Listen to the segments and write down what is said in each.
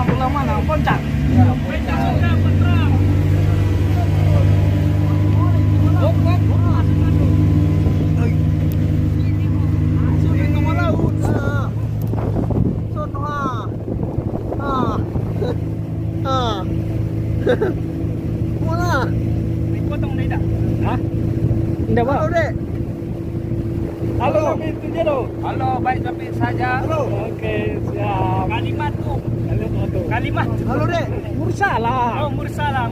Pulau mana? Puncak. Ya, Puncak. Mana? Potong tidak? Hah? Tidak, Pak. Halo, Dek. Halo, itu dia loh. Halo, baik tapi saja. Halo. Oke, siap. Kalimat tuh. Kalimat. Halo, Dek. Mursalah. Oh, mursalah.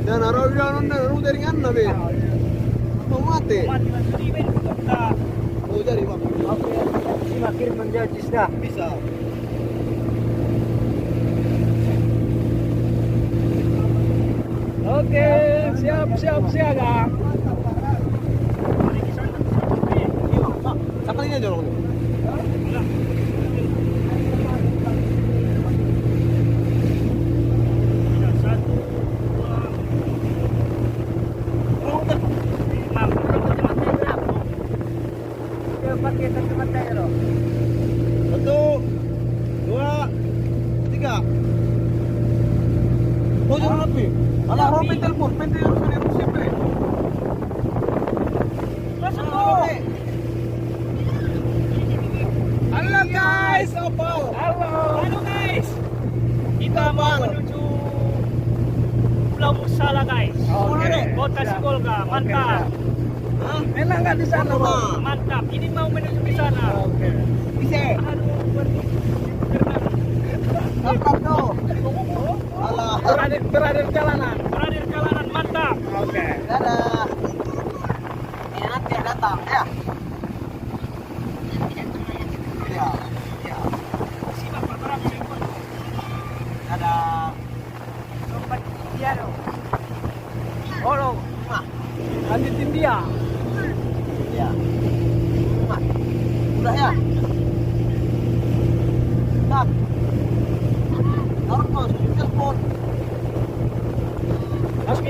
Dan harus jangan dari mana, Be? Mau mati. Mati masih ben kita. Mau jadi, Bang. Oke. Simak kirim menjadi sudah. Bisa. Oke, siap siaga. Siapa ini aja dong? Satu, dua, tiga. Oh, jangan lebih. Alah, Robin telepon siapa? Halo guys. Halo guys. Kita mau menuju Pulau Mursalah guys. Oke. Kota Sibolga, mantap. Enak nggak di sana, Bang? Mantap. Ini mau menuju di sana. Oke. Bisa. Apa tuh? Alah. Beradir jalanan. Berakhir jalanan mantap. Oke. Dadah. Ya, nanti datang ya. Ya. Ya. Simak perkara berikut. Dadah. Sobat dia dong. Halo. Lanjutin dia. Ya. Udah ya. Tak. Harus telepon.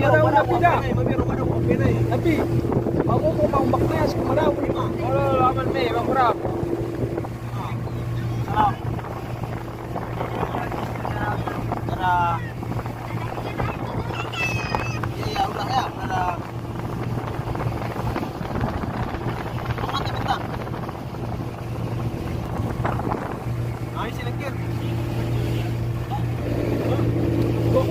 Udah pindah. Tapi aku mau ombaknya sekarang lima. Halo, aman nih, Bang Bram. Salam. Dadah. Iya, udah ya. Dadah. Mati bentar. Nah, isi lagi. Oh,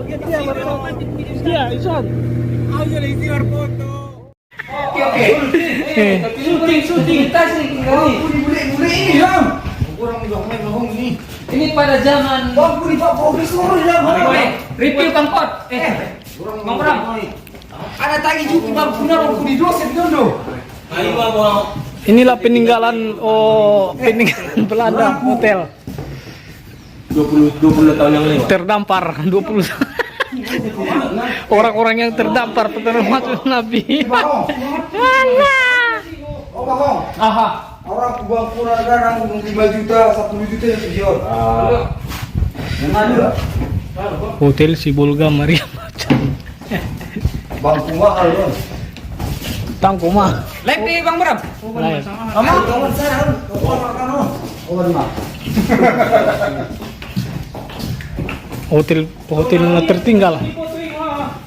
gitu ya, dia, Ison. Ayo lah isi foto. Syuting tas nih kali. Bule ini bang. Kurang juga main bohong ini. Ini pada zaman Bang, buli pak profesor ya bang. review Kangkot. Bang Bram. Ada tagi juga bang punya bang kuni dosen dondo. Ayo bang. Inilah peninggalan Belanda hotel 20 tahun yang lalu. terdampar 20 orang-orang yang terdampar termasuk Nabi. Oh bang. Aha. Orang bang kurang darah 5 juta 10 juta yang video. Yang mana lah? Hotel Sibolga Maria Macan. Bang mahal bang. Tangko mah. Live nih Bang Bram. Live. Kawan saya Oh lima. Hotelnya tertinggal.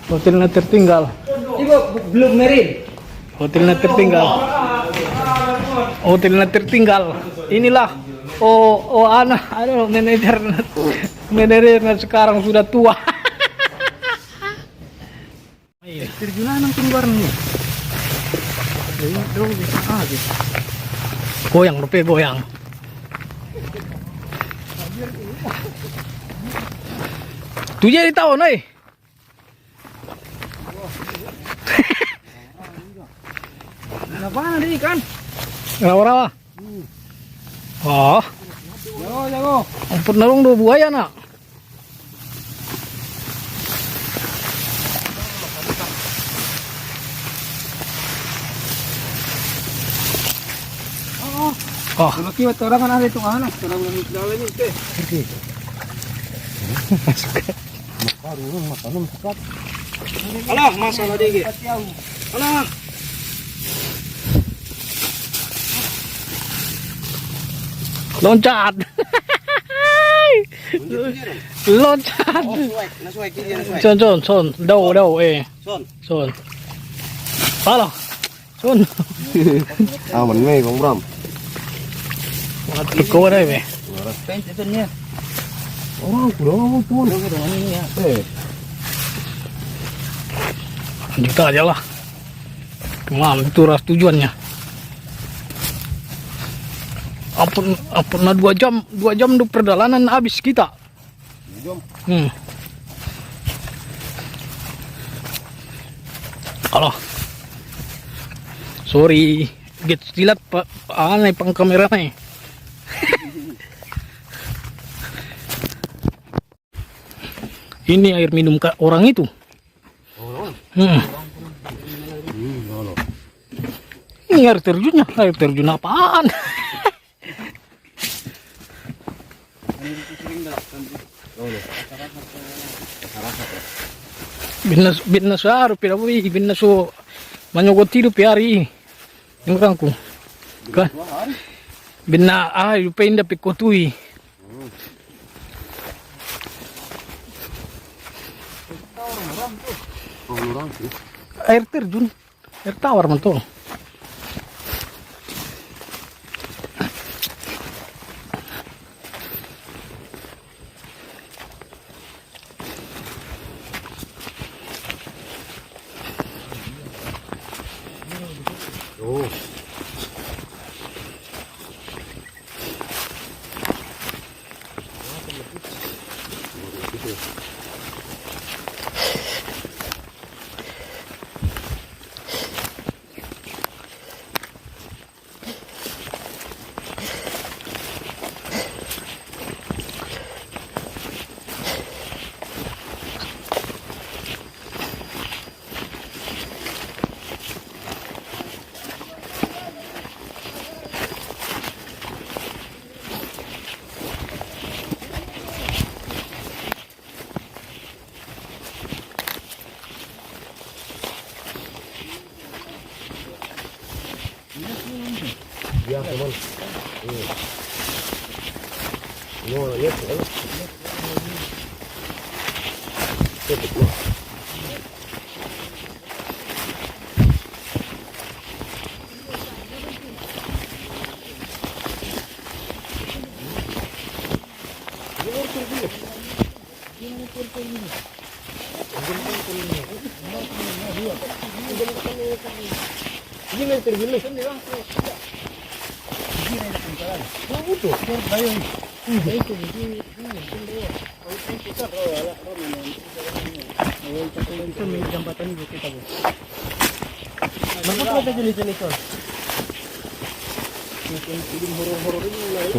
Hotelnya tertinggal. Ibu belum merin. Hotelnya tertinggal. Hotelnya tertinggal. Inilah manajernya sekarang sudah tua. Terjunan nang keluar nih. Goyang, rupiah goyang. Tu jadi tahu nih. Kenapa ada ikan? Rawa-rawa. Oh, Jago. ampun narung do buaya nak. Oh, Kalau kiwat orang kan ada itu kan, orang yang dalam ini teh. Alah, masalah dia. Alah. loncat. Loncat. Son, đâu, son. Halo, son. Mình nghe cũng rầm. Cô đây mày. Pensinya. Oh, kurang pun. Juta aja lah. Kemana itu ras tujuannya? Ampun, 2 jam untuk perjalanan habis kita. 2 jam. Halo. Sorry, get silat pak, aneh pang kamera nih. Ini air minum orang itu. Ini air terjun apaan? Binna saru pirawi binna so manyogotiru piari ingkangku kan binna yupenda pikotui air terjun air tawar mantul. Ya, teman. Oh, ya,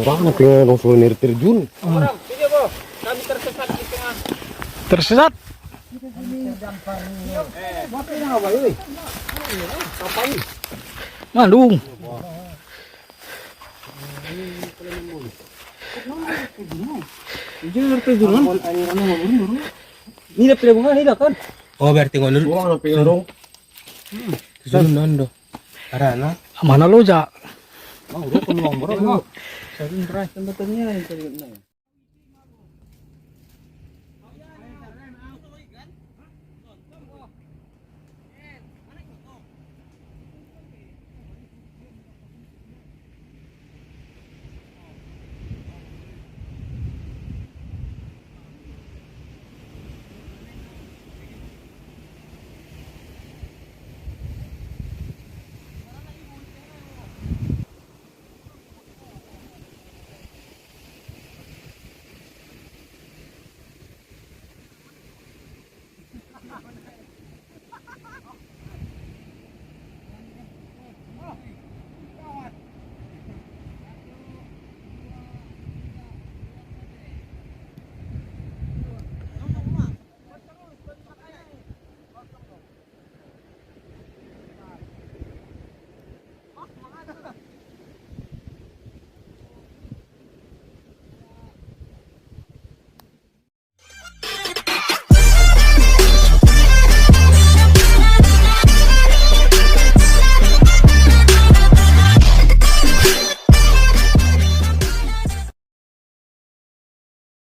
Orang nak langsung air terjun. Kami tersesat di tengah. Tersesat? Mandung. Ini dah pelabuhan ini dah kan? Oh, berarti ngolur. Orang nak pergi dong. Terjun Karena Mana lo, Jak? udah peluang berapa? Saya beras tempatnya yang tadi.